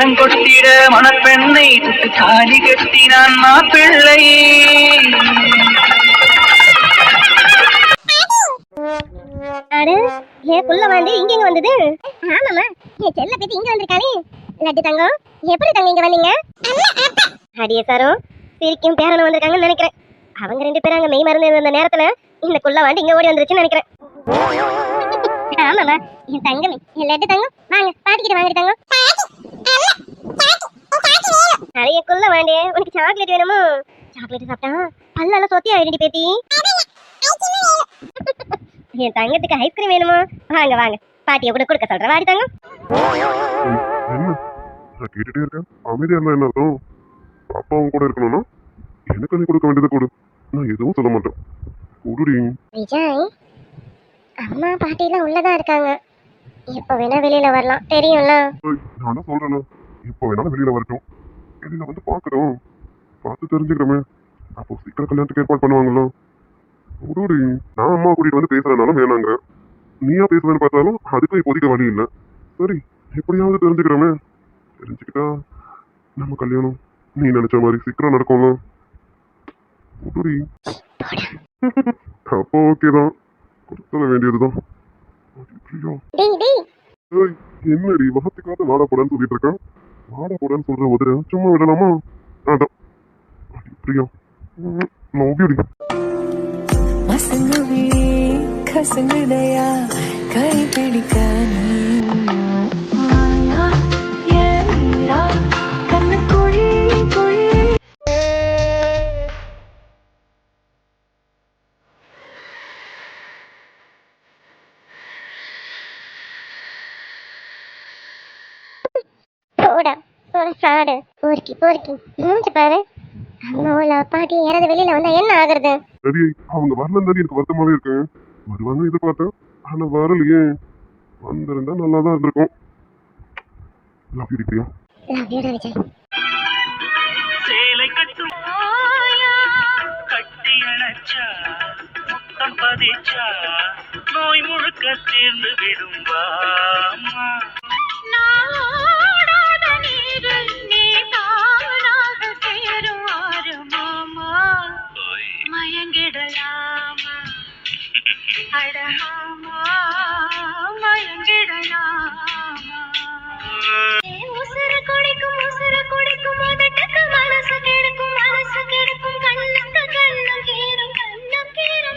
மேளங்கொட்டிட மணப்பெண்ணை சுட்டு தாலி கட்டினான் மாப்பிள்ளை. ஏன் புள்ள வந்து இங்க எங்க வந்தது? ஆமாமா, என் செல்ல பேத்தி இங்க வந்திருக்கானே. லட்டு தங்கம், எப்படி தங்க இங்க வந்தீங்க? அடியே சாரும் சிரிக்கும் பேரனும் வந்திருக்காங்கன்னு நினைக்கிறேன். அவங்க ரெண்டு பேரும் அங்க மெய் மறந்து இருந்த நேரத்துல இந்த குள்ள வாண்டி இங்க ஓடி வந்துருச்சுன்னு நினைக்கிறேன். ஆமாமா, என் தங்கமே, என் லட்டு தங்கம், வாங்க பாட்டிக்கிட்ட வாங்கிட்டு தங்கம். நிறைய குள்ள வாண்டே, உனக்கு சாக்லேட் வேணுமோ? சாக்லேட் சாப்பிட்டா பல்லால சொத்தி ஆயிடுடி பேத்தி. என் தங்கத்துக்கு ஐஸ்கிரீம் வேணுமா? வாங்க வாங்க, பாட்டியை கூட கொடுக்க சொல்ற. வாடி தங்கம். நான் கேட்டுட்டே இருக்கேன், அமைதியா இருந்தா என்ன அர்த்தம்? அப்பாவும் கூட இருக்கணும்னா எனக்கு நீ கொடுக்க வேண்டியதை கொடு, நான் எதுவும் சொல்ல மாட்டேன். கொடுடி. விஜய், அம்மா பாட்டி எல்லாம் உள்ளதா இருக்காங்க, எப்ப வேணா வெளியில வரலாம், தெரியும்ல? நான் தான் சொல்றேன், இப்போ வேணாலும் வெளியில வரட்டும், வெளியில வந்து பாக்குறோம், பார்த்து தெரிஞ்சுக்கிறோமே, அப்போ சீக்கிரம் கல்யாணத்துக்கு ஏற்பாடு பண்ணுவாங்களோ. கொடுடி. நான் அம்மா கூட்டிட்டு வந்து பேசுறதுனாலும் வேணாங்க, நீயா பேசுவேன்னு பார்த்தாலும் அதுக்கும் இப்போதைக்கு வழி இல்லை. சரி, எப்படியாவது தெரிஞ்சுக்கிறோமே, தெரிஞ்சுக்கிட்டா நம்ம கல்யாணம் நீ நினைச்ச மாதிரி சீக்கிரம் நடக்கும்ல. கொடுடி. அப்போ ஓகேதான், கொடுத்துட வேண்டியதுதான். என்னடி வகத்துக்காக வாடா போடான்னு சொல்லிட்டு இருக்கேன்? வாடா போடான்னு சொல்ற உதற சும்மா விடலாமா? அதான் பிரியா, லவ்யூடி. மசங்குவி கசங்குதையா கை பிடிக்க பொறுக்கி பொறுக்கி மூஞ்சி பாரு. அம்மாவோட பாட்டி யாராவது வெளியில வந்தா என்ன ஆகுறது? சரி, அவங்க வரலன்னு எனக்கு வருத்தமாவே இருக்கு. வருவாங்க எதிர்பார்த்தேன், ஆனா வரலையே. வந்திருந்தா நல்லா தான் இருந்திருக்கும். Love you Priya. Love you Vijay. சேலை கட்டும் கட்டி அணைச்சா முத்தம் பதிச்சா நோய் முழுக்க தீர்ந்து விடும் வாமா. மயங்கிடலாமா அடமாமா மயங்கிடலாமா. உசுர குடிக்கும் அதட்டுக்கு மனசு கெடுக்கும் கண்ணுக்கு கண்ணம் கீரும்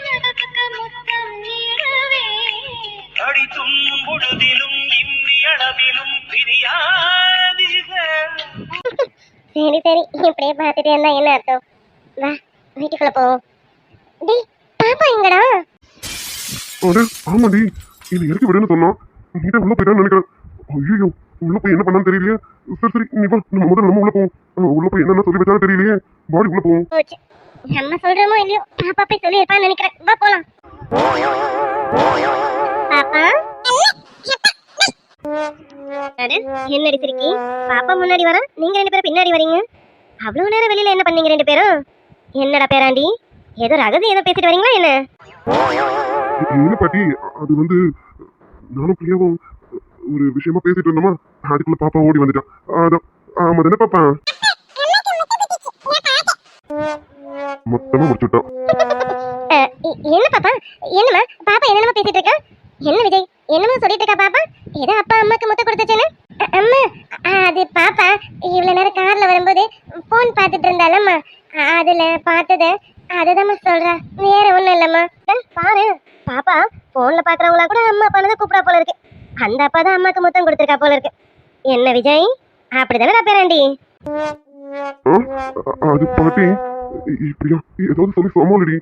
நகத்துக்கு முத்தம் நீடவே. அடி துண்ணும் பொழுதிலும் இம்மி அளவிலும் பிரியாதிகள். சரி சரி, இப்படியே பார்த்துட்டே இருந்தா என்ன அர்த்தம்? வா வீட்டுக்குள்ள போவோம். டேய் பாப்பா எங்கடா? அட ஆமாடி, இதை இறக்கி விடுன்னு சொன்னா நீதான் உள்ள போயிட்டான்னு நினைக்கிறேன். ஐயோ, உள்ள போய் என்ன பண்ணான்னு தெரியலையே. சரி சரி, நீ வா, நம்ம முதல்ல நம்ம உள்ள போவோம். உள்ள போய் என்னென்ன சொல்லி வச்சாலும் தெரியலையே, பாடி உள்ள போவோம். நம்ம சொல்றோமோ இல்லையோ, பாப்பா போய் சொல்லி இருப்பான்னு நினைக்கிறேன். வா போலாம். பாப்பா என்னடி சிரிக்கி? பாப்பா முன்னாடி வர, நீங்க ரெண்டு பேரும் பின்னாடி வரீங்க. அவ்வளவு நேரம் வெளியில என்ன பண்ணீங்க ரெண்டு பேரும்? என்னடா பேராண்டி, ஏதோ ரகசியம் ஏதோ பேசிட்டு வரீங்களா என்ன? இல்ல பாட்டி, அது வந்து நானும் பிரியாவும் ஒரு விஷயமா பேசிட்டு இருந்தோமா, அதுக்குள்ள பாப்பா ஓடி வந்துட்டான். அதான் ஆமா தானே பாப்பா? மொத்தமா முடிச்சுட்டான். என்ன பாப்பா, என்னமா பாப்பா என்னமா பேசிட்டு இருக்கா? என்ன விஜய், என்னமா சொல்லிட்டு இருக்கா பாப்பா? ஏதோ அப்பா அம்மாக்கு முத்த கொடுத்துச்சேன்னு? அம்மா, அது பாப்பா இவ்வளவு நேரம் கார்ல வரும்போது போன் பார்த்துட்டு இருந்தாலம்மா, அதுல பார்த்தத அதுதான் சொல்றா, வேற ஒண்ணும் இல்லம்மா. பாரு பாப்பா போன்ல பாக்குறவங்களா கூட அம்மா அப்பானதை கூப்பிடா போல இருக்கு. அந்த அப்பா தான் அம்மாக்கு முத்தம் கொடுத்துருக்கா போல இருக்கு. என்ன விஜய், அப்படிதானே பேராண்டி? அது பாட்டி இப்படியா ஏதாவது சொல்லி சமாளிடி,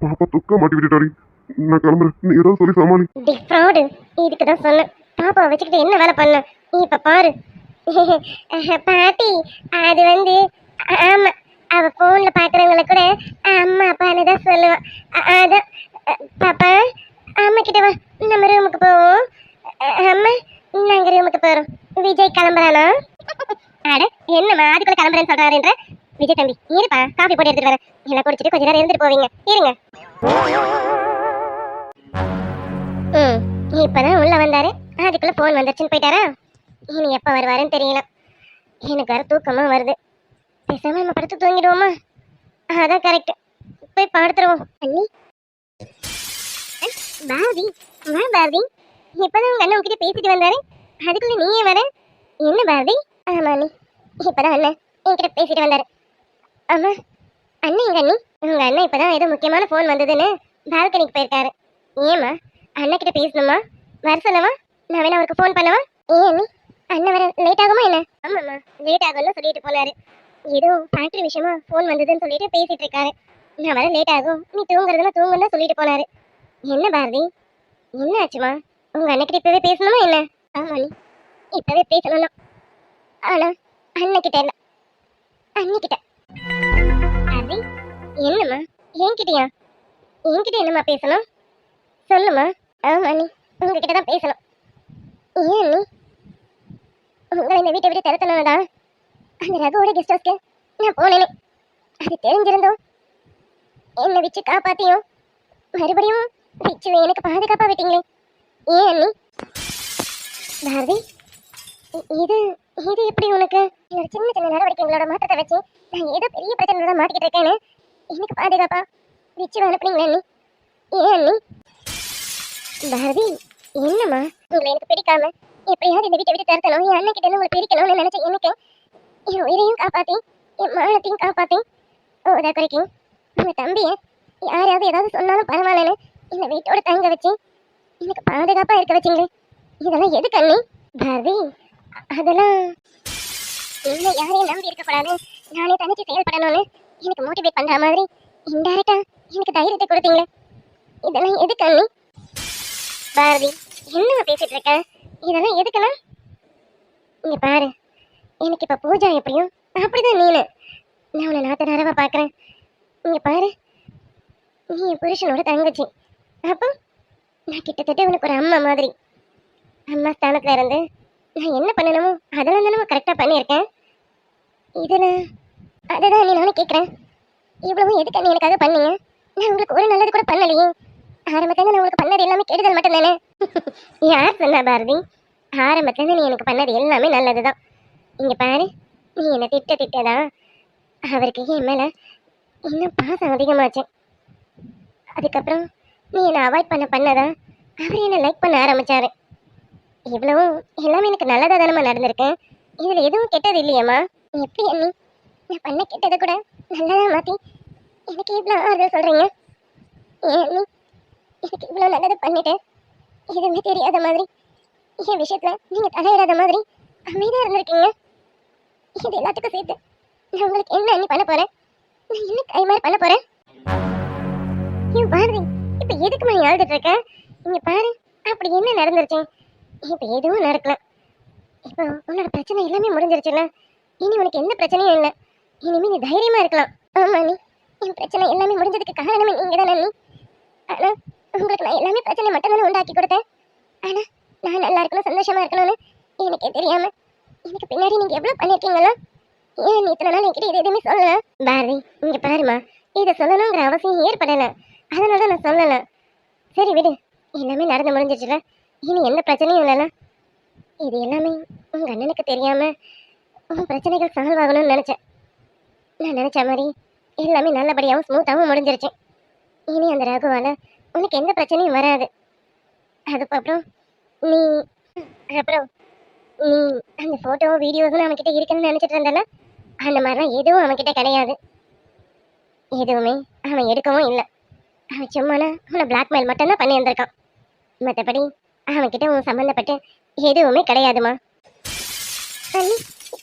பாப்பா துக்க மாட்டி விட்டுட்டாடி. நான் கிளம்புறேன், நீ ஏதாவது சொல்லி சமாளி. இதுக்குதான் சொன்னேன், பாப்பா வச்சுக்கிட்டு என்ன வேலை பண்ண நீ? இப்ப பாரு பாட்டி, அது வந்து ஆமா, அவ போன்ல பாக்குறவங்கள கூட அம்மா அப்பான்னு தான் சொல்லுவான். அதான் பாப்பா, அம்மா கிட்ட வா, நம்ம ரூமுக்கு போவோம். அம்மா நாங்க ரூமுக்கு போறோம். விஜய் கிளம்புறானா? அட என்னம்மா அதுக்குள்ள கிளம்புறேன்னு சொல்றாருன்ற? விஜய் தம்பி இருப்பா, காஃபி போட்டு எடுத்துட்டு வரேன். எல்லாம் குடிச்சிட்டு கொஞ்ச நேரம் இருந்துட்டு போவீங்க, இருங்க. இப்பதான் உள்ள வந்தாரு, அதுக்குள்ள போன் வந்துருச்சுன்னு போயிட்டாரா? இனி எப்ப வருவாருன்னு தெரியல. எனக்கு வேற தூக்கமா வருது. பேசாம நம்ம படுத்து தூங்கிடுவோமா? அதான் கரெக்ட். போய் படுத்துருவோம். அண்ணி, பாரதி, வா பாரதி. இப்பதான் உங்க அண்ணன் உங்ககிட்ட பேசிட்டு வந்தாரு, அதுக்குள்ள நீயே வர? என்ன பாரதி? ஆமா அண்ணி, இப்பதான் அண்ணன் என்கிட்ட பேசிட்டு வந்தாரு. ஆமா அண்ணன் எங்க அண்ணி? உங்க அண்ணன் இப்பதான் ஏதோ முக்கியமான ஃபோன் வந்ததுன்னு பால்கனிக்கு போயிருக்காரு. ஏமா அண்ணன் கிட்ட பேசணுமா? வர சொல்லவா? நான் வேணா அவருக்கு ஃபோன் பண்ணவா? ஏன் அண்ணி, அண்ணன் வர லேட் ஆகுமா என்ன? ஆமாம்மா, லேட் ஆகும்னு சொல்லிட்டு போனாரு. ஏதோ ஃபேக்டரி விஷயமா ஃபோன் வந்ததுன்னு சொல்லிட்டு பேசிட்டு இருக்காரு. நான் வர லேட் ஆகும், நீ தூங்குறதுன்னா தூங்குன்னு சொல்லிட்டு போனாரு. என்ன பாரதி, என்ன ஆச்சுமா? உங்க அண்ணக்கிட்ட இப்பவே பேசணுமா என்ன? ஆமா நீ இப்பவே பேசணும்னா, ஆனா அண்ணக்கிட்ட இல்ல, அண்ணிக்கிட்ட. பாரதி, என்னம்மா? என்கிட்டயா? என்கிட்ட என்னம்மா பேசணும்? சொல்லுமா. ஆமா நீ உங்ககிட்ட தான் பேசணும். ஏன் நீ உங்களை இந்த வீட்டை விட்டு திறத்தணும்னு தான் அந்த ரகுவோட கெஸ்ட் ஹவுஸ்க்கு நான் போனேனே. அது தெரிஞ்சிருந்தோம் என்னை வச்சு காப்பாத்தியும் மறுபடியும் வச்சு எனக்கு பாதுகாப்பா விட்டீங்களே. ஏன் அண்ணி? பாரதி, இது இது எப்படி உனக்கு? என்னோட சின்ன சின்ன நடவடிக்கைகளோட மாற்றத்தை வச்சு நான் ஏதோ பெரிய பிரச்சனை தான் மாட்டிக்கிட்டு இருக்கேன்னு எனக்கு பாதுகாப்பா வச்சு அனுப்புனீங்களே அண்ணி. ஏன் அண்ணி? பாரதி, என்னம்மா? உங்களை எனக்கு பிடிக்காம எப்படியாவது இந்த வீட்டை விட்டு தரத்தணும், என் அண்ணன் கிட்ட இருந்து உங்களை பிரிக்கணும்னு நினைச்சேன். எனக்கு என் உயிரையும் காப்பாத்தி என் மானத்தையும் காப்பாத்தி ஓதா குறைக்கும் உங்க தம்பிய யாராவது ஏதாவது சொன்னாலும் பரவாயில்லன்னு இந்த வீட்டோட தங்க வச்சு எனக்கு பாதுகாப்பா இருக்க வச்சிங்களே. இதெல்லாம் எதுக்கு அண்ணி? பாரதி, அதெல்லாம் என்ன யாரையும் நம்பி இருக்கக்கூடாது, நானே தனிச்சு செயல்படணும்னு எனக்கு மோட்டிவேட் பண்ற மாதிரி இன்டைரக்டா எனக்கு தைரியத்தை கொடுத்தீங்களே. இதெல்லாம் எதுக்கு அண்ணி? பாரதி, என்ன பேசிட்டு இருக்க? இதெல்லாம் எதுக்குண்ணா? இங்க பாரு, எனக்கு இப்ப பூஜா எப்படியும் அப்படிதான் நீனு. நான் உன்னை நாத்த நேரவா பாக்குறேன். இங்க பாரு, நீ என் புருஷனோட தங்கச்சி. அப்போ நான் கிட்டத்தட்ட உனக்கு ஒரு அம்மா மாதிரி. அம்மா ஸ்தானத்துல இருந்து நான் என்ன பண்ணணுமோ அதெல்லாம் தானே கரெக்டா பண்ணியிருக்கேன். இதுல அதுதான் நீ நானும் கேட்குறேன். இவ்வளவும் எதுக்கு நீ எனக்காக பண்ணீங்க? நான் உங்களுக்கு ஒரு நல்லது கூட பண்ணலையே. ஆரம்பத்துல நான் உங்களுக்கு பண்ணது எல்லாமே கெடுதல் மட்டும் தானே? யார் சொன்னா பாரதி? ஆரம்பத்துல நீ எனக்கு பண்ணது எல்லாமே நல்லதுதான். இங்க பாரு, நீ என்னை திட்டதான் அவருக்கு என் மேல இன்னும் பாசம் அதிகமாச்சு. அதுக்கப்புறம் நீ என்னை அவாய்ட் பண்ணதான் அவர் என்னை லைக் பண்ண ஆரம்பிச்சாரு. இவ்வளவும் எல்லாமே எனக்கு நல்லதா தானம்மா நடந்திருக்கேன். இதுல எதுவும் கெட்டது இல்லையம்மா. எப்படி அண்ணி நான் பண்ண கெட்டதை கூட நல்லதா மாத்தி எனக்கு இவ்வளோ ஆறுதல் சொல்றீங்க? ஏன் அண்ணி எனக்கு இவ்வளோ நல்லது பண்ணிட்டு எதுவுமே தெரியாத மாதிரி என் விஷயத்துல நீங்க தலையிடாத மாதிரி அமைதியா இருந்திருக்கீங்க. இது எல்லாத்துக்கும் சேர்த்து நான் உங்களுக்கு என்ன அண்ணி பண்ண போறேன்? நான் என்ன கைமாறி பண்ண போறேன்? ஏன் பாரதி, இப்ப எதுக்கு நீ அழுதுட்டு இருக்க? இங்க பாரு, அப்படி என்ன நடந்துருச்சு? இப்ப எதுவும் நடக்கல. இப்போ உன்னோட பிரச்சனை எல்லாமே முடிஞ்சிருச்சுல்ல. இனி உனக்கு எந்த பிரச்சனையும் இல்லை. இனிமே நீ தைரியமா இருக்கலாம். ஆமா நீ என் பிரச்சனை எல்லாமே முடிஞ்சதுக்கு காரணமே நீங்க தானே அண்ணி. ஆனா உங்களுக்கு நான் எல்லாமே பிரச்சனை மட்டும் தானே உண்டாக்கி கொடுத்தேன். ஆனா நான் நல்லா இருக்கணும், சந்தோஷமா இருக்கணும்னு எனக்கே தெரியாம எனக்கு பின்னாடி நீங்க எவ்வளவு பண்ணிருக்கீங்களா? ஏன் நீ இத்தனை நாள் என்கிட்ட இது எதுவுமே சொல்லல? பாரதி, இங்க பாருமா, இதை சொல்லணுங்கிற அவசியம் ஏற்படல, அதனால நான் சொல்லல. சரி விடு, எல்லாமே நடந்து முடிஞ்சிச்சுல, இனி எந்த பிரச்சனையும் இல்லைல்ல. இது எல்லாமே உங்க அண்ணனுக்கு தெரியாம உன் பிரச்சனைகள் சால்வ் ஆகணும்னு நினைச்சேன். நான் நினைச்ச மாதிரி எல்லாமே நல்லபடியாகவும் ஸ்மூத்தாகவும் முடிஞ்சிருச்சு. இனி அந்த ரகுவால உனக்கு எந்த பிரச்சனையும் வராது. அதுக்கப்புறம் நீ நீ அந்த ஃபோட்டோ வீடியோஸ்னு அவன்கிட்ட இருக்குன்னு நினச்சிட்டு இருந்தல, அந்த மாதிரிலாம் எதுவும் அவன்கிட்ட கிடையாது. எதுவுமே அவன் எடுக்கவும் இல்லை. அவன் சும்மானா அவனை பிளாக்மெயில் மட்டும்தான் பண்ணி வந்திருக்கான். மற்றபடி அவன்கிட்ட உன் சம்மந்தப்பட்டு எதுவுமே கிடையாதுமா. அண்ணி,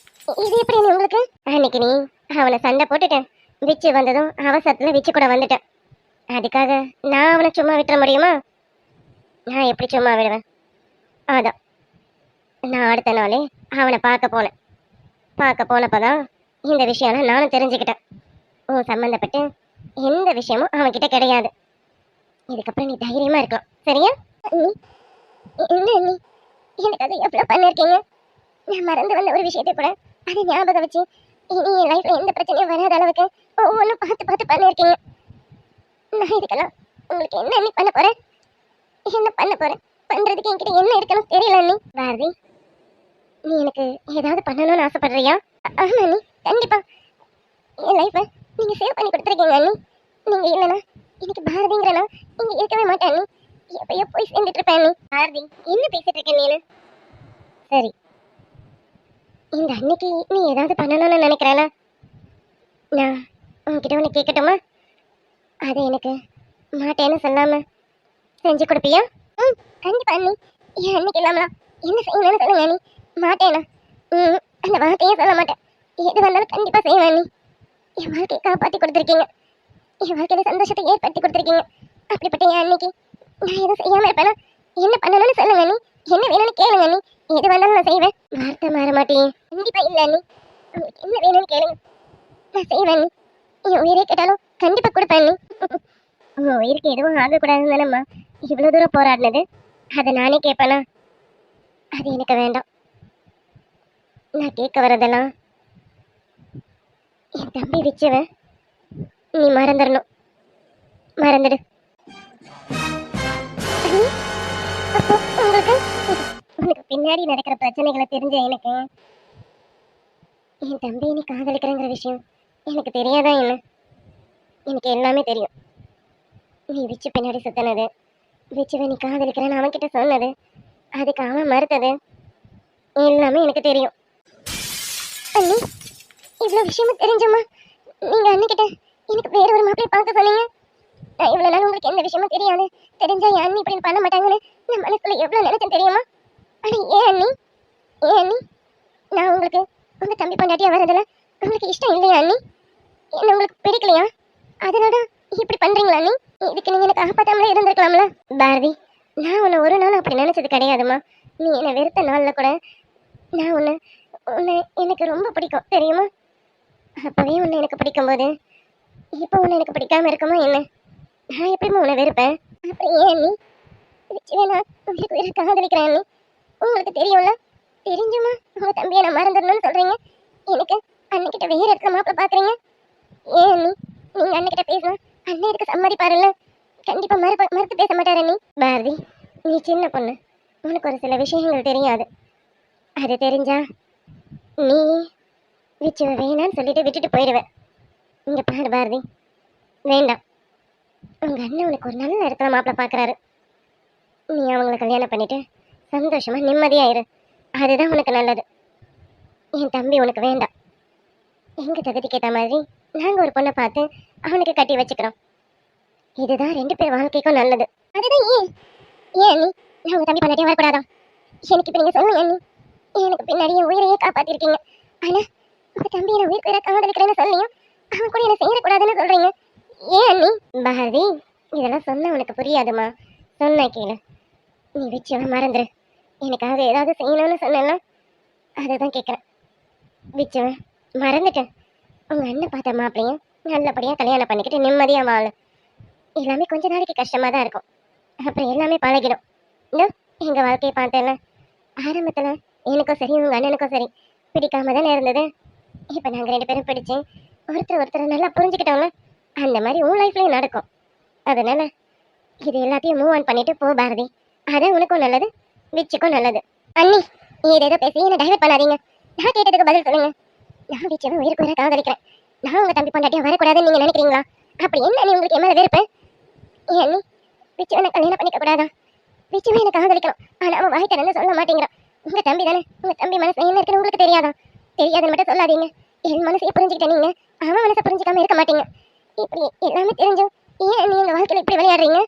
இது எப்படி நீ உங்களுக்கு? அன்னைக்கு நீ அவனை சண்டை போட்டுட்டேன், விச்சு வந்ததும் அவசரத்தில் விச்சு கூட வந்துட்டேன். அதுக்காக நான் அவனை சும்மா விட்டுற முடியுமா? நான் எப்படி சும்மா விடுவேன்? அதான் நான் அடுத்த நாளே அவனை பார்க்க போனப்பதான் இந்த விஷயம்லாம் நானும் தெரிஞ்சுக்கிட்டேன். உன் சம்மந்தப்பட்டு எந்த விஷயமும் அவன்கிட்ட கிடையாது. இதுக்கப்புறம் நீ தைரியமா இருக்கலாம், சரியா? என்ன அண்ணி, எனக்கு அதை எவ்வளோ பண்ணிருக்கீங்க. நான் மறந்து வந்த ஒரு விஷயத்தை கூட அதை ஞாபகம் வச்சு இனி என் லைஃப்ல எந்த பிரச்சனையும் வராத அளவுக்கு ஒவ்வொன்றும் பார்த்து பண்ணிருக்கீங்க. நான் இதுக்கெல்லாம் உங்களுக்கு என்ன அண்ணி பண்ண போறேன்? என்ன பண்ண போறேன்? பண்றதுக்கு என்கிட்ட என்ன இருக்கணும் தெரியல அண்ணி. பாரதி, நீ எனக்கு ஏதாவது பண்ணணும்னு ஆசைப்படுறியா? ஆமா அண்ணி, கண்டிப்பா என் லைஃப்பை நீங்க சேவ் பண்ணி கொடுத்துருக்கீங்க அண்ணி. நீங்க இல்லைன்னா எனக்கு பாரதிங்கிறனா இங்க இருக்கவே மாட்டேன் அண்ணி. எப்பயோ போய் சேர்ந்துட்டு இருப்பேன் அண்ணி. பாரதி, என்ன பேசிட்டு இருக்க நீனு? சரி, இந்த அன்னைக்கு நீ ஏதாவது பண்ணணும்னு நினைக்கிறேனா? நான் உன்கிட்ட ஒன்று கேட்கட்டுமா? அதை எனக்கு மாட்டேன்னு சொல்லாம செஞ்சு கொடுப்பியா? ம், கண்டிப்பா அண்ணி. என் அன்னைக்கு இல்லாமலா என்ன செய்யணும்னு சொல்லுங்க அண்ணி. மாட்டேனா? அந்த வார்த்தையே சொல்ல மாட்டேன். எது வந்தாலும் கண்டிப்பா செய்வேன் அண்ணி. என் வாழ்க்கையை காப்பாற்றி கொடுத்துருக்கீங்க. என் வாழ்க்கையில சந்தோஷத்தை ஏற்படுத்தி கொடுத்துருக்கீங்க. அப்படிப்பட்ட என் அன்னைக்கு நான் எதுவும் செய்யாம இருப்பேனா? என்ன பண்ணணும்னு சொல்லுங்க அண்ணி. என்ன வேணும்னு கேளுங்க அண்ணி. எது வந்தாலும் நான் செய்வேன். வார்த்தை மாற மாட்டேன். கண்டிப்பா இல்ல அண்ணி. உங்களுக்கு என்ன வேணும்னு கேளுங்க, நான் செய்வேன் அண்ணி. என் உயிரே கேட்டாலும் கண்டிப்பா கொடுப்பேன் அண்ணி. உங்க உயிருக்கு எதுவும் ஆகக்கூடாதுன்னு தானம்மா இவ்வளவு தூரம் போராடினது. அதை நானே கேட்பேனா? அது எனக்கு வேண்டாம். நான் கேட்க வரதெல்லாம் என் தம்பி விச்சவன் நீ மறந்துடணும். மறந்துடு. அண்ணி, அப்போ உனக்கு பின்னாடி நடக்கிற பிரச்சனைகளை தெரிஞ்ச எனக்கு என் தம்பியை நீ காதலிக்கிறேங்கிற விஷயம் எனக்கு தெரியாதா என்ன? எனக்கு எல்லாமே தெரியும். நீ விச்சு பின்னாடி சுத்தினது, விச்சுவை நீ காதலிக்கிறேன்னு அவன்கிட்ட சொன்னது, அதுக்கு அவன் மறுத்தது எல்லாமே எனக்கு தெரியும். அண்ணி, இவ்வளோ விஷயமும் தெரிஞ்சம்மா நீங்க அண்ணிக்கிட்ட எனக்கு வேற ஒரு மாப்பிள்ளை பார்க்க சொன்னீங்க. நான் இவ்வளோ நாள் உங்களுக்கு எந்த விஷயமும் தெரியாது, தெரிஞ்சா என் அண்ணி இப்படி பண்ண மாட்டாங்கன்னு நான் மனசுக்குள்ள எவ்வளோ நினைச்சேன் தெரியுமா? ஆனால் ஏன் அண்ணி, ஏன் அண்ணி நான் உங்களுக்கு உங்க தம்பி பொண்டாட்டியா வரதில்ல உங்களுக்கு இஷ்டம் இல்லையா அண்ணி? என்ன உங்களுக்கு பிடிக்கலையா? அதனால இப்படி பண்றீங்களா அண்ணி? இதுக்கு நீங்க எனக்கு காப்பாத்தாமலே இருந்திருக்கலாம்ல. பாரதி, நான் உன்னை ஒரு நாள் அப்படி நினைச்சது கிடையாதுமா. நீ என்னை வெறுத்த நாள்ல கூட நான் உன்னை உன்னை எனக்கு ரொம்ப பிடிக்கும் தெரியுமா? அப்பவே உன்னை எனக்கு பிடிக்கும்போது இப்போ உன்னை எனக்கு பிடிக்காம இருக்குமா என்ன? நான் எப்படிமா உன்னை வெறுப்பேன்? அப்படி ஏன் அண்ணி? வேணா உங்களுக்கு உயிரை காதலிக்கிறேன் அண்ணி. உங்களுக்கு தெரியும்ல, தெரிஞ்சுமா உங்க தம்பியை நான் மறந்துடணும்னு சொல்றீங்க. எனக்கு அன்னைக்கிட்ட வேற இடத்துல மாப்பிள்ள பாக்குறீங்க. ஏன் அண்ணி, நீங்க அண்ணக்கிட்ட பேசணும், அண்ணன் இதுக்கு சம்மதிப்பாருல்ல. கண்டிப்பா மறுத்து பேச மாட்டாரு அண்ணி. பாரதி, நீ சின்ன பொண்ணு, உனக்கு ஒரு சில விஷயங்கள் தெரியாது. அது தெரிஞ்சா நீ விச்சு வேணான்னு சொல்லிட்டு விட்டுட்டு போயிடுவேன். இங்க பாரு பாரதி, வேண்டாம். உங்க அண்ணன் உனக்கு ஒரு நல்ல இடத்துல மாப்பிள்ள பாக்குறாரு. நீ அவங்கள கல்யாணம் பண்ணிட்டு சந்தோஷமா நிம்மதியாயிரு. அதுதான் உனக்கு நல்லது. என் தம்பி உனக்கு வேண்டாம். எங்க தகுதிக்கு ஏற்ற மாதிரி நாங்க ஒரு பொண்ணை பார்த்து அவனுக்கு கட்டி வச்சுக்கிறோம். இதுதான் ரெண்டு பேர் வாழ்க்கைக்கும் நல்லது. அதுதான் ஏன் ஏன் அண்ணி நான் உங்க தம்பி பண்ணாட்டே வரக்கூடாதா? எனக்கு இப்ப நீங்க சொல்லுங்க அண்ணி, எனக்கு பின்னாடி என் உயிரையே காப்பாத்திருக்கீங்க. ஆனா உங்க தம்பி என்ன உயிர் உயிரை காதலிக்கிறேன்னு சொல்லியும் அவன் கூட என்ன செய்யக்கூடாதுன்னு சொல்றீங்க. ஏன் அண்ணி? பாரதி, இதெல்லாம் சொன்னா உனக்கு புரியாதுமா. சொன்ன கேளு. நீ விச்சவன் மறந்துரு. எனக்காக ஏதாவது செய்யணும்னு சொன்னா அதுதான் கேட்குறேன். விச்சவன் மறந்துட்டேன். உங்க அண்ணன் பார்த்த மாப்பிள்ளையும் நல்லபடியா கல்யாணம் பண்ணிக்கிட்டு நிம்மதியா வாழு. எல்லாமே கொஞ்ச நாளைக்கு கஷ்டமா தான் இருக்கும், அப்புறம் எல்லாமே பழகிடும். இந்த எங்க வாழ்க்கையை பார்த்தேன்ல, ஆரம்பத்துல எனக்கும் சரி உங்க அண்ணனுக்கும் சரி பிடிக்காம தானே இருந்தது. இப்ப நாங்க ரெண்டு பேரும் பிடிச்சு ஒருத்தர் நல்லா புரிஞ்சுக்கிட்டோம்ல, அந்த மாதிரி உன் லைஃப்லயும் நடக்கும். அதனால இது எல்லாத்தையும் மூவ் ஆன் பண்ணிட்டு போ பாரதி. அதான் உனக்கும் நல்லது, விச்சுக்கும் நல்லது. அண்ணி, நீ ஏதோ பேசி என்ன டைவர்ட் பண்ணாதீங்க. நான் கேட்டதுக்கு பதில் சொல்லுங்க. நான் விச்சவன் உயிருக்கு உயிரை காதலிக்கிறேன். நான் உங்க தம்பி பொண்டாட்டியா வரக்கூடாதுன்னு நீங்க நினைக்கிறீங்களா? அப்படி என்ன நீ உங்களுக்கு என் மேல வெறுப்பு? ஏன் அண்ணி, விச்சவனை கல்யாணம் பண்ணிக்க கூடாதா? விச்சவன் எனக்கு காதலிக்கணும், ஆனா அவன் வாய் திறந்து சொல்ல மாட்டேங்கிறான். உங்க தம்பி தானே, உங்க தம்பி மனசு என்ன இருக்குன்னு உங்களுக்கு தெரியாதா? தெரியாதுன்னு மட்டும் சொல்லாதீங்க. என் மனசையே புரிஞ்சுக்கிட்ட நீங்க அவன் மனசை புரிஞ்சுக்காம இருக்க மாட்டீங்க. இப்படி எல்லாமே தெரிஞ்சும் ஏன் நீ எங்க வாழ்க்கையில இப்படி விளையாடுறீங்க?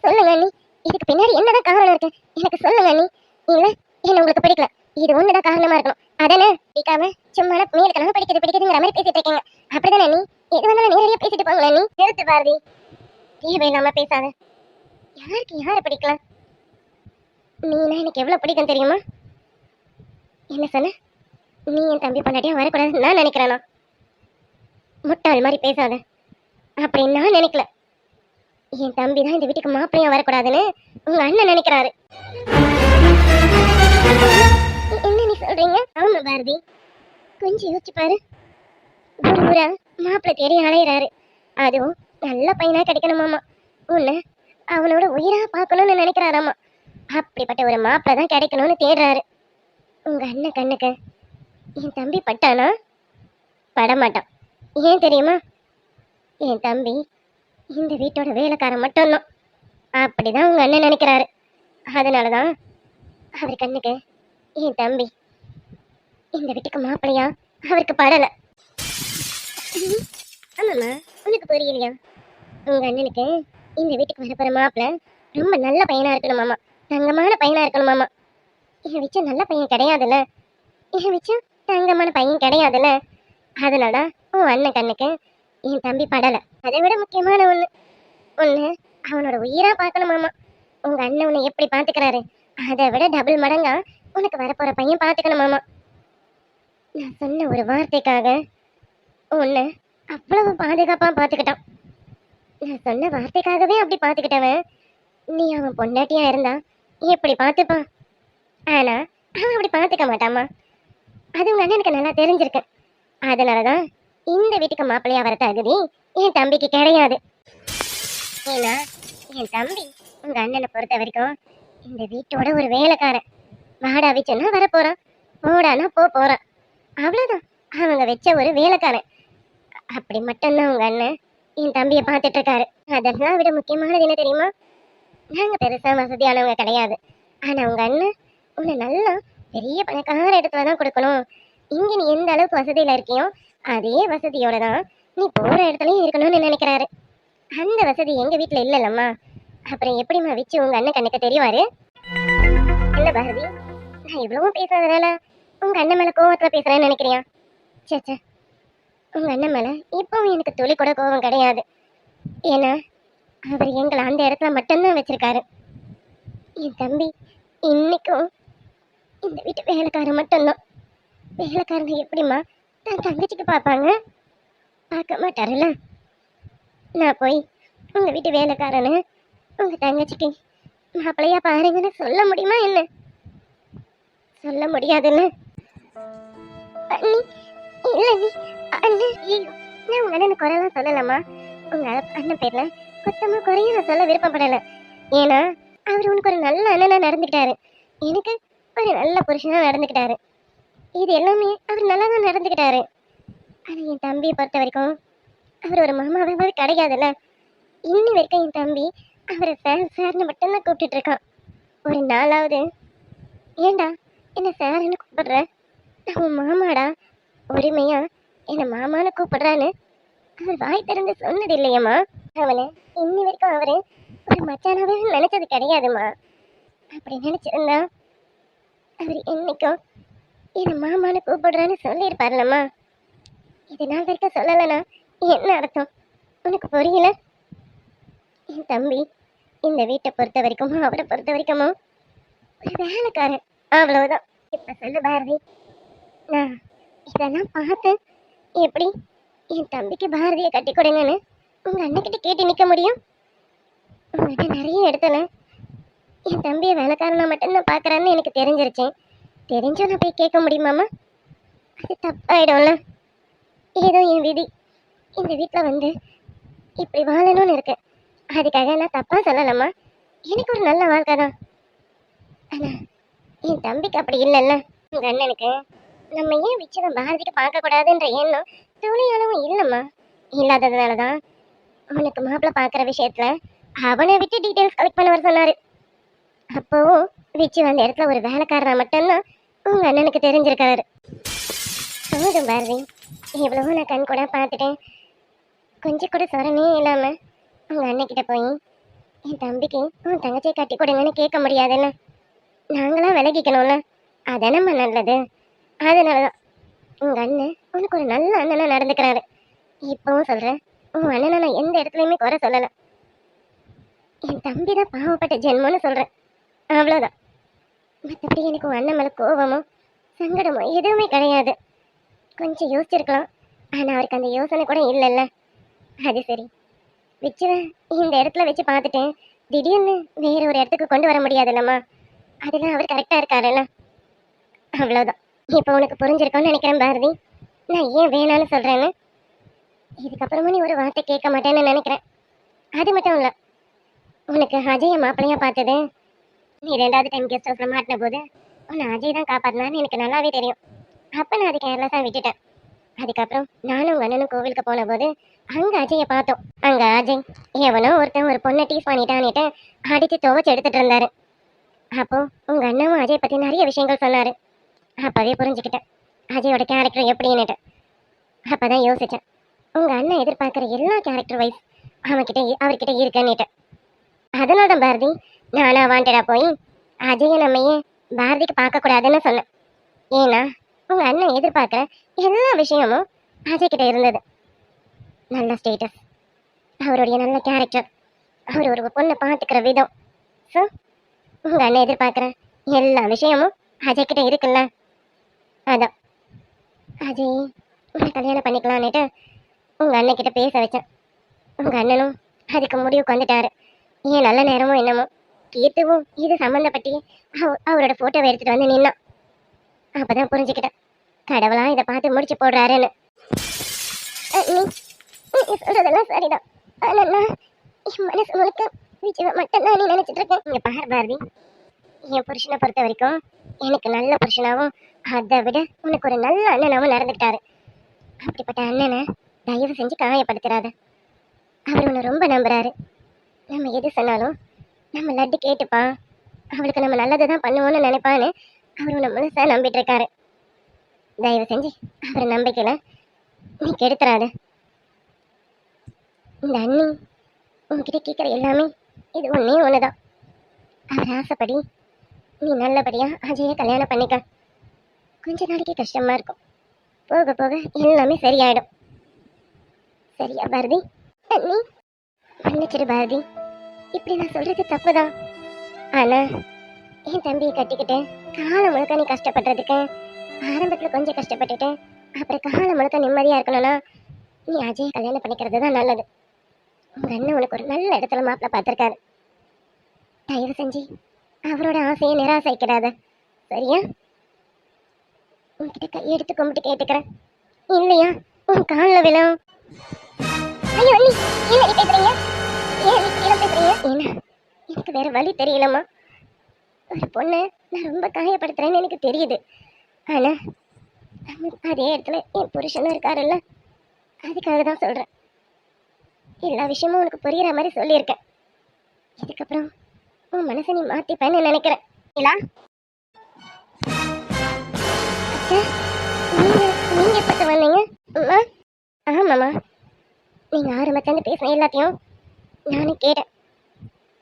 சொல்லுங்க அண்ணி, இதுக்கு பின்னாடி என்னதான் காரணம் இருக்கு எனக்கு சொல்லுங்க அண்ணி. இல்ல என்ன உங்களுக்கு பிடிக்கல, இது ஒண்ணுதான் காரணமா இருக்கணும். அதானே பிடிக்காம சும்மா மேலுக்கெல்லாம் பிடிக்குதுங்கிற மாதிரி பேசிட்டு இருக்கீங்க. அப்படிதானே அண்ணி? எது வந்தாலும் நேரடியா பேசிட்டு போங்களா அண்ணி. நிறுத்து பாரதி, தேவையில்லாம பேசாத. யாருக்கு யாரை பிடிக்கலாம்? நீனா எனக்கு எவ்வளவு பிடிக்கும் தெரியுமா? என்ன சொன்ன? நீ என் தம்பி பொண்டாட்டியா வரக்கூடாதுன்னு நான் நினைக்கிறேனா? முட்டாள் மாதிரி பேசாத. அப்படி நான் நினைக்கல. என் தம்பி தான் இந்த வீட்டுக்கு மாப்பிள்ளையா வரக்கூடாதுன்னு உங்க அண்ணன் நினைக்கிறாரு. என்ன நீ சொல்றீங்க? ஆமா பாரதி, கொஞ்சம் யோசிச்சு பாரு. ஒரு ஊரா மாப்பிள்ளை தேடி அலையிறாரு, அதுவும் நல்ல பையனா கிடைக்கணுமாமா. உன்னை அவனோட உயிரா பார்க்கணும்னு நினைக்கிறாராமா. அப்படிப்பட்ட ஒரு மாப்பிள்ளை தான் கிடைக்கணும்னு தேடுறாரு. உங்க அண்ணன் கண்ணுக்கு என் தம்பி பட்டானா? படமாட்டான். ஏன் தெரியுமா? என் தம்பி இந்த வீட்டோட வேலைக்காரன் மட்டும்தான். அப்படிதான் உங்க அண்ணன் நினைக்கிறாரு. அதனாலதான் அவர் கண்ணுக்கு என் தம்பி இந்த வீட்டுக்கு மாப்பிள்ளையா அவருக்கு படல. ஆமாம்மா, உனக்கு புரியலையா? உங்க அண்ணனுக்கு இந்த வீட்டுக்கு வரப்போற மாப்பிள்ள ரொம்ப நல்ல பையனா இருக்கணுமாமா, தங்கமான பையனா இருக்கணுமாமா. என் வச்சு நல்ல பையன் கிடையாதுல்ல, என் வச்சு தங்கமான பையன் கிடையாதுல்ல. அதனால உன் அண்ணன் கண்ணுக்கு என் தம்பி படல. அதை விட முக்கியமான ஒண்ணு அவனோட உயிரா பார்க்கணுமாமா. உங்க அண்ணன் உன்னை எப்படி பாத்துக்கிறாரு அதை விட டபுள் மடங்கா உனக்கு வரப்போற பையன் பாத்துக்கணுமாமா. நான் சொன்ன ஒரு வார்த்தைக்காக உன்னை அவ்வளவு பாதுகாப்பா பாத்துக்கிட்டான். நான் சொன்ன வார்த்தைக்காகவே அப்படி பாத்துக்கிட்டவன் நீ அவன் பொண்டாட்டியா இருந்தா எப்படி பாத்துப்பான்? ஆனா அவன் அப்படி பாத்துக்க மாட்டாமா. அது உங்க அண்ணனுக்கு நல்லா தெரிஞ்சிருக்கு. அதனாலதான் இந்த வீட்டுக்கு மாப்பிள்ளையா வர தகுதி என் தம்பிக்கு கிடையாது. ஏன்னா என் தம்பி உங்க அண்ணனை பொறுத்த வரைக்கும் இந்த வீட்டோட ஒரு வேலைக்காரன். வாடா வச்சுன்னா வர போறான், போடானா போறான், அவ்வளவுதான். அவங்க வச்ச ஒரு வேலைக்காரன். அப்படி மட்டும்தான் உங்க அண்ணன் என் தம்பியை பார்த்துட்டு இருக்காரு. அதெல்லாம் விட முக்கியமானது என்ன தெரியுமா? நாங்க பெருசா வசதியானவங்க கிடையாது. ஆனா உங்க அண்ணன் உன்னை நல்லா பெரிய பணக்கார இடத்துல தான் கொடுக்கணும். இங்க நீ எந்த அளவுக்கு வசதியில இருக்கியோ அதே வசதியோட தான் நீ போற இடத்துலயும் இருக்கணும்னு நினைக்கிறாரு. அந்த வசதி எங்க வீட்டுல இல்லல்லம்மா. அப்புறம் எப்படிம்மா வச்சு உங்க அண்ணன் கண்ணுக்கு தெரியுவாரு? இல்ல பாரதி, நான் இவ்வளவும் பேசாதனால உங்க அண்ணன் மேல கோவத்துல பேசுறேன்னு நினைக்கிறியா? சேச்சே, உங்க அண்ணன் மேல இப்பவும் எனக்கு துளி கூட கோவம் கிடையாது. ஏன்னா அவர் எங்களை அந்த இடத்துல மட்டும்தான் வச்சிருக்காரு. என் தம்பி இன்னைக்கும் இந்த வீட்டு வேலைக்காரன் மட்டும்தான். வேலைக்காரங்க எப்படிம்மா தன் தங்கச்சிக்கு பார்ப்பாங்க? பார்க்க மாட்டாருல்ல. நான் போய் உங்க வீட்டு வேலைக்காரனு உங்க தங்கச்சிக்கு மாப்பிள்ளையா பாருங்கன்னு சொல்ல முடியுமா என்ன? சொல்ல முடியாதுல்ல. அண்ணி, இல்ல நீ அண்ணன், நான் உங்க அண்ணன் குறையெல்லாம் சொல்லலாமா? உங்க அண்ணன் பேர்ல குத்தமா குறைய நான் சொல்ல விருப்பப்படல. ஏன்னா அவர் உனக்கு ஒரு நல்ல அண்ணனா நடந்துக்கிட்டாரு, எனக்கு ஒரு நல்ல புருஷனா நடந்துக்கிட்டாரு. இது எல்லாமே அவர் நல்லா தான் நடந்துக்கிட்டாரு. ஆனா என் தம்பியை பொறுத்த வரைக்கும் அவர் ஒரு மாமாவே கிடையாதுல்ல. இன்னி வரைக்கும் என் தம்பி அவரை சார் சார்னு மட்டும்தான் கூப்பிட்டுட்டு இருக்கான். ஒரு நாளாவது ஏண்டா என்ன சார்னு கூப்பிடுற, நான் உன் மாமாடா, உரிமையா என்ன மாமான்னு கூப்பிடுறான்னு அவர் வாய் திறந்து சொன்னது இல்லையம்மா. அவனை இன்னி வரைக்கும் அவரு ஒரு மச்சானாவே நினைச்சது கிடையாதுமா. அப்படி நினைச்சிருந்தா அவர் என்னைக்கும் என்ன மாமான்னு கூப்பிடுறான்னு சொல்லியிருப்பார்லம்மா. இது நாள் வரைக்கும் சொல்லலைன்னா என்ன அர்த்தம் உனக்கு புரியல? என் தம்பி இந்த வீட்டை பொறுத்த வரைக்கும் அவரை பொறுத்த வரைக்கும் ஒரு வேலைக்காரன், அவ்வளவுதான். இப்ப சொல்லு பாரதி, நான் இதெல்லாம் பார்த்து எப்படி என் தம்பிக்கு பாரதியை கட்டி கொடுங்கன்னு உங்க அண்ணன்கிட்ட கேட்டு நிக்க முடியும்? உங்கள்கிட்ட நிறைய இடத்துல என் தம்பியை வேலைக்காரனா மட்டும்தான் பாக்குறான்னு எனக்கு தெரிஞ்சிருச்சேன். தெரிஞ்சும் நான் போய் கேட்க முடியுமாமா? அது தப்பாயிடும்ல. ஏதோ என் விதி இந்த வீட்டில் வந்து இப்படி வாழணும்னு இருக்கு. அதுக்காக நான் தப்பா சொல்லலாமா? எனக்கு ஒரு நல்ல வாழ்க்கை தான். ஆனா என் தம்பிக்கு அப்படி இல்லைல்ல. உங்க அண்ணனுக்கு நம்ம ஏன் விச்சகம் பாரதிக்கு பார்க்கக்கூடாதுன்ற எண்ணம் துளியளவும் இல்லைம்மா. இல்லாததுனாலதான் அவனுக்கு மாப்பிள்ளை பார்க்குற விஷயத்துல அவனை விட்டு டீட்டெயில்ஸ் கலெக்ட் பண்ண வர சொன்னாரு. அப்போவும் விச்சு அந்த இடத்துல ஒரு வேலைக்காரனா மட்டும்தான் உங்க அண்ணனுக்கு தெரிஞ்சிருக்காரு. போதும் பாரதி, எவ்வளவோ நான் கண் கூட பார்த்துட்டேன். கொஞ்சம் கூட சொரணே இல்லாம உங்க அண்ணன்கிட்ட போய் என் தம்பிக்கு உன் தங்கச்சியை கட்டி கொடுங்கன்னு கேட்க முடியாதுல்ல. நாங்களாம் விலகிக்கணும்ல, அதானம்மா நல்லது. அதனாலதான் உங்க அண்ணன் உனக்கு ஒரு நல்ல அண்ணனா நடந்துக்கிறாரு. இப்பவும் சொல்றேன், உன் அண்ணனை நான் எந்த இடத்துலயுமே குறை சொல்லல. என் தம்பி தான் பாவப்பட்ட ஜென்மம்னு சொல்றேன், அவ்வளவுதான். மற்றபடி எனக்கு உன் அண்ணன் மேல கோபமோ சங்கடமோ எதுவுமே கிடையாது. கொஞ்சம் யோசிச்சிருக்கலாம், ஆனா அவருக்கு அந்த யோசனை கூட இல்லைல்ல. அது சரி, வச்சுவேன் இந்த இடத்துல வச்சு பார்த்துட்டேன், திடீர்னு வேற ஒரு இடத்துக்கு கொண்டு வர முடியாதுல்லம்மா. அதெல்லாம் அவர் கரெக்டா இருக்காருல்ல, அவ்வளவுதான். இப்போ உனக்கு புரிஞ்சிருக்கோன்னு நினைக்கிறேன் பாரதி, நான் ஏன் வேணான்னு சொல்றேன்னு. இதுக்கப்புறமா நீ ஒரு வார்த்தை கேட்க மாட்டேன்னு நினைக்கிறேன். அது மட்டும் இல்ல, உனக்கு அஜய மாப்பிள்ளையா பார்த்தது நீ 2வது டைம் கெஸ்ட் ஹவுஸ்ல மாட்டின போது உன்னை அஜய் தான் காப்பாத்தினான்னு எனக்கு நல்லாவே தெரியும். அப்ப நான் அது கேர்லெஸ்ஸா விட்டுட்டேன். அதுக்கப்புறம் நானும் உங்க அண்ணனும் கோவிலுக்கு போன போது அங்க அஜயை பார்த்தோம். அங்க அஜய் எவனோ ஒருத்தன் ஒரு பொண்ணை டீஸ் பண்ணிட்டான்னுட்டு அடிச்சு துவைச்சு எடுத்துட்டு இருந்தாரு. அப்போ உங்க அண்ணனும் அஜய் பத்தி நிறைய விஷயங்கள் சொன்னாரு. அப்பவே புரிஞ்சுக்கிட்டேன் அஜயோட கேரக்டர் எப்படின்னுட்டு. அப்பதான் யோசிச்சேன், உங்க அண்ணன் எதிர்பார்க்குற எல்லா கேரக்டர் வைஸ் அவர்கிட்ட இருக்குன்னுட்டு. அதனால தான் பாரதி நானா வாண்டடா போய் அஜயை நம்மையே பாரதிக்கு பார்க்க கூடாதுன்னு சொன்னேன். ஏன்னா உங்க அண்ணன் எதிர்பார்க்குற எல்லா விஷயமும் அஜய் கிட்ட இருந்தது. நல்ல ஸ்டேட்டஸ், அவருடைய நல்ல கேரக்டர், அவர் ஒரு பொண்ணை பார்த்துக்கிற விதம். ஸோ உங்க அண்ணன் எதிர்பார்க்குற எல்லா விஷயமும் அஜய் கிட்ட இருக்குல்ல. அதான் அஜய் உங்களை கல்யாணம் பண்ணிக்கலான்னுட்டு உங்க அண்ணன் கிட்ட பேச வச்சேன். உங்க அண்ணனும் அதுக்கு முடிவுக்கு வந்துட்டாரு. ஏன் நல்ல நேரமோ என்னமோ கீர்த்துவும் இது சம்மந்தப்பட்டி அவரோட போட்டோவை எடுத்துட்டு வந்து நின்னான். அப்பதான் புரிஞ்சுக்கிட்டேன் கடவுளா இதை பார்த்து முடிச்சு போடுறாருன்னு. நீ சொல்றதெல்லாம் சரிதான். ஆனா நான் என் மனசு முழுக்க விஜய் மட்டும்தான் நீ நினைச்சிட்டு இருக்கேன். இங்க பார் பாரதி, என் புருஷனை பொறுத்த வரைக்கும் எனக்கு நல்ல புருஷனாவும் அதை விட உனக்கு ஒரு நல்ல அண்ணனாவும் நடந்துக்கிட்டாரு. அப்படிப்பட்ட அண்ணனை தயவு செஞ்சு காயப்படுத்துறாத. அவர் உன்னை ரொம்ப நம்புறாரு. நம்ம எது சொன்னாலும் நம்ம லட்டு கேட்டுப்பா, அவளுக்கு நம்ம நல்லதை தான் பண்ணுவோன்னு நினைப்பான்னு அவர் உன்னை முழுசா நம்பிட்டு இருக்காரு. தயவு செஞ்சு அவர் நம்பிக்கையில நீ கெடுத்துறாத. இந்த அண்ணி உன்கிட்ட கேட்குற எல்லாமே இது ஒன்னே ஒண்ணுதான். அவர் ஆசைப்படி நீ நல்லபடியா அஜய கல்யாணம் பண்ணிக்க. கொஞ்ச நாளைக்கு கஷ்டமா இருக்கும், போக போக எல்லாமே சரியாயிடும். சரியா பாரதி? அண்ணி மன்னிச்சிடு பாரதி, இப்படி நான் சொல்றது தப்புதான். ஆனா என் தம்பியை கட்டிக்கிட்டு காலம் முழுக்க நீ கஷ்டப்படுறதுக்கு ஆரம்பத்துல கொஞ்சம் கஷ்டப்பட்டுட்டு அப்புறம் காலம் முழுக்க நிம்மதியா இருக்கணும்னா நீ அஜய கல்யாணம் பண்ணிக்கிறது தான் நல்லது. உங்க அண்ணன் உனக்கு ஒரு நல்ல இடத்துல மாப்பிள்ள பார்த்துருக்காரு. தயவு செஞ்சு அவரோட ஆசையை நிராசைக்கிறாத, சரியா? உன்கிட்ட கையெடுத்து கும்பிட்டு கேட்டுக்கிறேன், இல்லையா உன் காலில் விழும். ஐயோ அண்ணி, என்ன பேசுறீங்க? ஏன் இப்படிலாம் பேசுறீங்க? என்ன எனக்கு வேற வழி தெரியலம்மா. ஒரு பொண்ணை நான் ரொம்ப காயப்படுத்துறேன்னு எனக்கு தெரியுது. ஆனா அதே இடத்துல என் புருஷனும் இருக்காருல்ல, அதுக்காக தான் சொல்றேன். எல்லா விஷயமும் உனக்கு புரியுற மாதிரி சொல்லியிருக்கேன். இதுக்கப்புறம் உன் மனசை நீ மாத்திப்பேன்னு நினைக்கிறேன். இல்லா அச்சா, நீங்க எப்ப வந்தீங்க? ஆமாம்மா, நீங்க ஆரம்பத்துலேருந்து பேசுன எல்லாத்தையும் நானும் கேட்டேன்.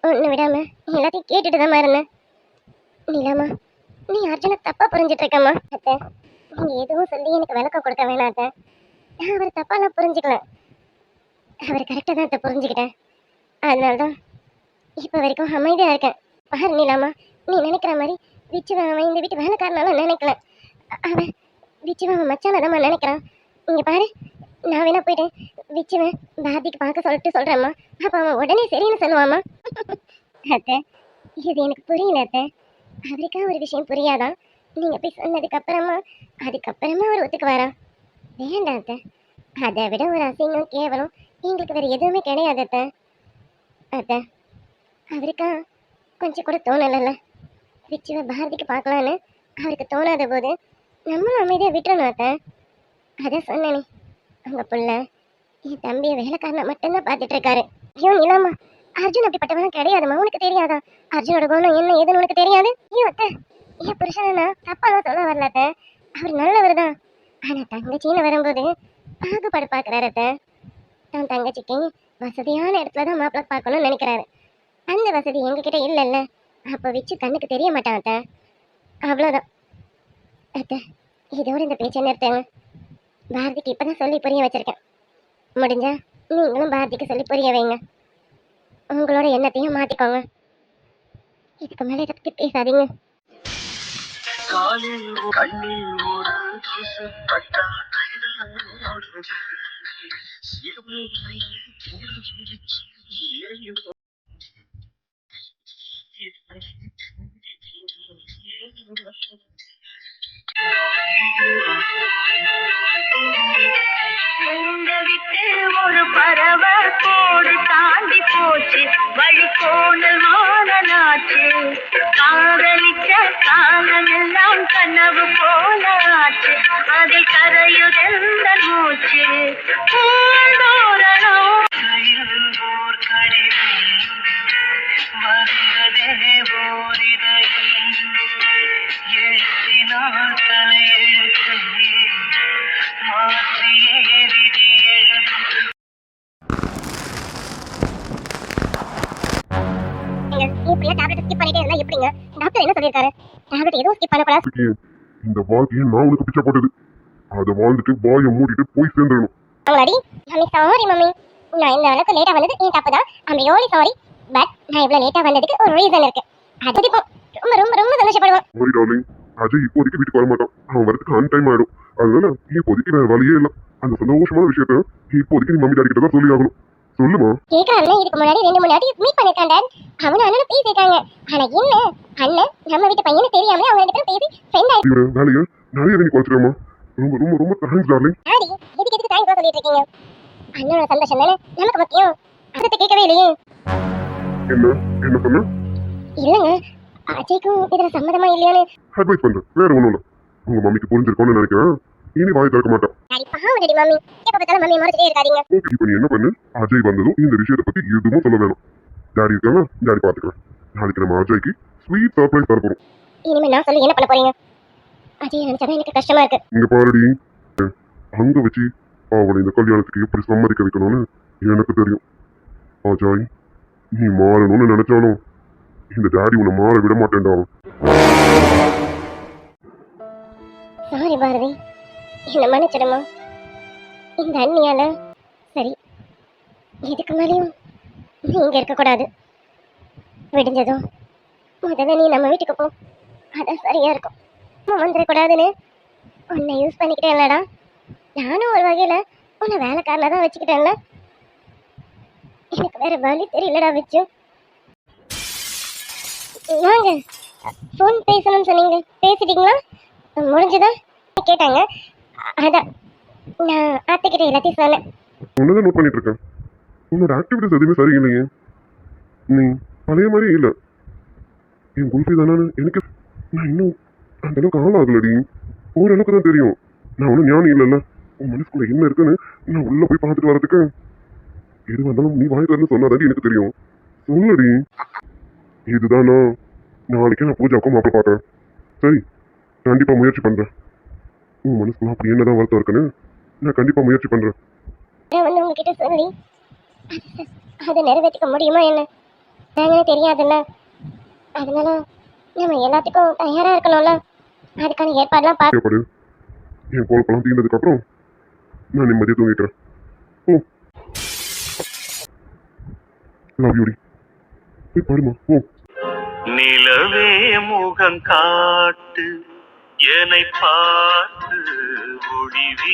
ஒன்று விடாம எல்லாத்தையும் கேட்டுட்டு தான் இருந்தேன். நீலாமா, நீ அர்ஜுனை தப்பா புரிஞ்சிட்டு இருக்கம்மா. அத்தை, நீங்க எதுவும் சொல்லி எனக்கு விளக்கம் கொடுக்க வேணாம் அத்தை. நான் அவரை தப்பாலாம் புரிஞ்சுக்கல, அவர் கரெக்டாக தான் அத்தை புரிஞ்சுக்கிட்டேன். அதனால்தான் இப்போ வரைக்கும் அமைதியா இருக்கேன். பாரு நீலாமா, நீ நினைக்கிற மாதிரி விச்சுவன் அவன் இந்த வீட்டு வேலைக்காரனாலும் நினைக்கல. அவன் விச்சுவன் அவன் மச்சானதாம்மா நினைக்கிறான். இங்க பாரு, நான் வேணா போயிட்டு விச்சுவன் பாரதிக்கு பார்க்க சொல்றேம்மா. அப்போ அவன் உடனே சரின்னு சொல்லுவாம்மா. அத்தை, இது எனக்கு புரியல அத்தை. அவருக்கா ஒரு விஷயம் புரியாதான்? நீங்க போய் சொன்னதுக்கு அப்புறமா அவர் ஒத்துக்குவாரா? வேண்டாம் அத்தை, அதை விட ஒரு அசிங்கம் கேவலம் எங்களுக்கு வேற எதுவுமே கிடையாது அத்தை. அத்தை, அவருக்கா கொஞ்சம் கூட தோணலைல்ல விச்சுவ பாரதிக்கு பார்க்கலான்னு அவருக்கு தோணாத போது நம்மளும் அமைதியாக விட்டுறணும் அத்தை. அதான் சொன்னேனே, உங்க புள்ள என் தம்பியை வேலைக்காரனை மட்டும்தான் பார்த்துட்டு இருக்காரு. ஐயோ நிலாமா, அர்ஜுன் அப்படிப்பட்டவனும் கிடையாதுமா. உனக்கு தெரியாதா அர்ஜுனோட குணம் என்ன ஏதுன்னு உனக்கு தெரியாது? ஐயோ அத்தை, என் புருஷனா தப்பாலாம் சொல்ல வரல அத்தை. அவர் நல்லவர் தான். ஆனா தங்கச்சின்னு வரும்போது பாகுபாடு பார்க்குறாரு அத்தை. தான் தங்கச்சிக்கு வசதியான இடத்துல தான் மாப்பிள்ளை பார்க்கணும்னு நினைக்கிறாரு. அந்த வசதி எங்ககிட்ட இல்லைல்ல, அப்போ வச்சு கண்ணுக்கு தெரிய மாட்டான் அத்தை. அவ்வளோதான் அத்தை, இதோட இந்த பேச்சை நிறுத்துங்க. பாரதிக்கு இப்போதான் சொல்லி புரிய வச்சிருக்கேன். முடிஞ்சா நீங்களும் பாரதிக்கு சொல்லி புரிய வைங்க. உங்களோட எண்ணத்தையும் மாற்றிக்கோங்க. இதுக்கு மேலே இதை பற்றி பேசாதீங்க. ஒரு பறவை கோடு தாண்டி போச்சு, வழி கோணல் மாறனாச்சு. காதலிச்ச காலம் எல்லாம் கனவு போல ஆச்சு. போச்சு அதில் கரையுதெந்த மூச்சு பூந்தோரணம் ஓர் கடிதம் வந்ததே ஓரிதயம் எழுத்தினால் தலையெழுத்தை மாற்றியே விதி எழுதும் இப்படியே டேப்லெட் ஸ்கிப் பண்ணிட்டே இருந்தா எப்படிங்க? டாக்டர் என்ன சொல்லிருக்காரு? டேப்லெட் எதுவும் ஸ்கிப் பண்ணக்கூடாது. இதுக்கு இந்த வாழ்க்கையை நான் உனக்கு பிச்சை போட்டது அதை வாழ்ந்துட்டு வாயை மூடிட்டு போய் சேர்ந்துடணும். அவங்களாடி மம்மி சாரி மம்மி, நான் இந்த அளவுக்கு லேட்டா வந்தது என் தப்பு தான். I'm really sorry. பட் நான் இவ்வளவு லேட்டா வந்ததுக்கு ஒரு ரீசன் இருக்கு. அது இப்போ ரொம்ப ரொம்ப ரொம்ப சந்தோஷப்படுவேன். சாரி டார்லிங், அஜய் இப்போதைக்கு வீட்டுக்கு வர மாட்டான். அவன் வரதுக்கு அன் டைம் ஆயிடும். அதனால இப்போதைக்கு வேற வழியே இல்லை. அந்த சந்தோஷமான விஷயத்த இப்போதைக்கு நீ மம்மி டாடி கிட்ட தான் சொல்லி ஆகணும். சொல்லுமா? கேக்குறாங்க. இதுக்கு முன்னாடி 2 3 வாட்டி மீட் பண்ணிருக்கான் டாட். அவனும் அண்ணனும் பேசிட்டாங்க. ஆனா என்ன அண்ணன் நம்ம வீட்டு பையனு தெரியாமலே அவங்க 2 பேரும் பேசி ஃப்ரெண்ட் ஆயிட்டாங்க. இவர வேலையை நிறைய நீ குறைச்சிருமா. ரொம்ப ரொம்ப ரொம்ப தேங்க்ஸ் டார்லிங். டாடி எதுக்கு தேங்க்ஸ் சொல்லிட்டு இருக்கீங்க? அண்ணனோட சந்தோஷம் தானே நமக்கு முக்கியம். அதை கேட்கவே இல்லையே. என்ன சொன்ன? இல்லங்க, அஜய்க்கும் இதுல சம்மதமா இல்லையான்னு அட்வைஸ் பண்றேன், வேற ஒண்ணும் இல்ல. உங்க மம்மிக்கு புரிஞ்சிருக்கோன்னு நினைக்கிறேன். இனி வாய் திறக்க மாட்டான். டாடி பாவம் டாடி. மம்மி எப்ப பார்த்தாலும் மம்மி மறைச்சிட்டே இருக்காதீங்க. ஓகே, இப்போ நீ என்ன பண்ணு, அஜய் வந்ததும் இந்த விஷயத்தை பத்தி எதுவும் சொல்ல வேணும். டாடி இருக்காங்க, டாடி பாத்துக்கிறேன். நாளைக்கு நம்ம அஜய்க்கு ஸ்வீட் சர்ப்ரைஸ் தர போறோம். இனிமே நான் சொல்லி என்ன பண்ண போறீங்க? அஜய் நினைச்சா எனக்கு கஷ்டமா இருக்கு. இங்க பாருடி, அங்க வச்சு அவளை இந்த கல்யாணத்துக்கு எப்படி சம்மதிக்க வைக்கணும்னு எனக்கு தெரியும். அஜய் நீ மாறணும்னு நினைச்சாலும் இந்த டாடி உன்னை மாற விட மாட்டேன்டா. சாரி பாரதி, என்ன மன்னிச்சிடுமா. இந்த அண்ணியால சரி, இதுக்கு மேலேயும் நீ இங்க இருக்கக்கூடாது. விடிஞ்சதும் முதல்ல நீ நம்ம வீட்டுக்கு போ, அதான் சரியா இருக்கும். வந்துடக்கூடாதுன்னு உன்னை யூஸ் பண்ணிக்கிட்டே இல்லடா. நானும் ஒரு வகையில உன்னை வேலைக்காரனா தான் வச்சுக்கிட்டேன்ல. எனக்கு வேற வழி தெரியலடா வச்சு. வாங்க, ஃபோன் பேசணும்னு சொன்னீங்க, பேசிட்டீங்களா? முடிஞ்சுதா கேட்டாங்க. அதான் நான் அத்தைக்கிட்ட எல்லாத்தையும் சொன்னேன். உன்னதான் நோட் பண்ணிட்டு இருக்கேன். உன்னோட ஆக்டிவிட்டிஸ் எதுவுமே சரியில்லையே. நீ பழைய மாதிரி இல்லை. என் குல்ஃபி தானே எனக்கு. நான் இன்னும் அந்த அளவுக்கு ஆள் ஆகலடி. ஓரளவுக்கு தான் தெரியும். நான் ஒன்றும் ஞானி இல்லைல்ல. உன் மனசுக்குள்ள என்ன இருக்குன்னு நான் உள்ள போய் பார்த்துட்டு வரதுக்கு எது வந்தாலும் நீ வாய் தரன்னு சொன்னாதாண்டி எனக்கு தெரியும். சொல்லடி. இதுதானா? நாளைக்கு நான் பூஜாவுக்கும் மாப்பிள்ள பார்க்குறேன். சரி, கண்டிப்பாக முயற்சி பண்ணுறேன். உன் மனசுக்குள்ள அப்படி என்னதான் வருத்தம் இருக்குன்னு நான் கண்டிப்பாக முயற்சி பண்ணுறேன். நான் வந்து உங்ககிட்ட சொல்லி அதை நிறைவேற்றிக்க முடியுமா என்ன நாங்களே தெரியாதுல்ல. அதனால நம்ம எல்லாத்துக்கும் தயாரா இருக்கணும்ல. அதுக்கான ஏற்பாடுலாம் ஏற்பாடு என் கோலப்பெல்லாம் தீர்ந்ததுக்கப்புறம் நான் நிம்மதியாக தூங்கிக்கிறேன். ஓ லவ் யூடி. போய் பாடுமா. ஓ நிலவே முகம் காட்டு என்னை பார்த்து ஒளிவி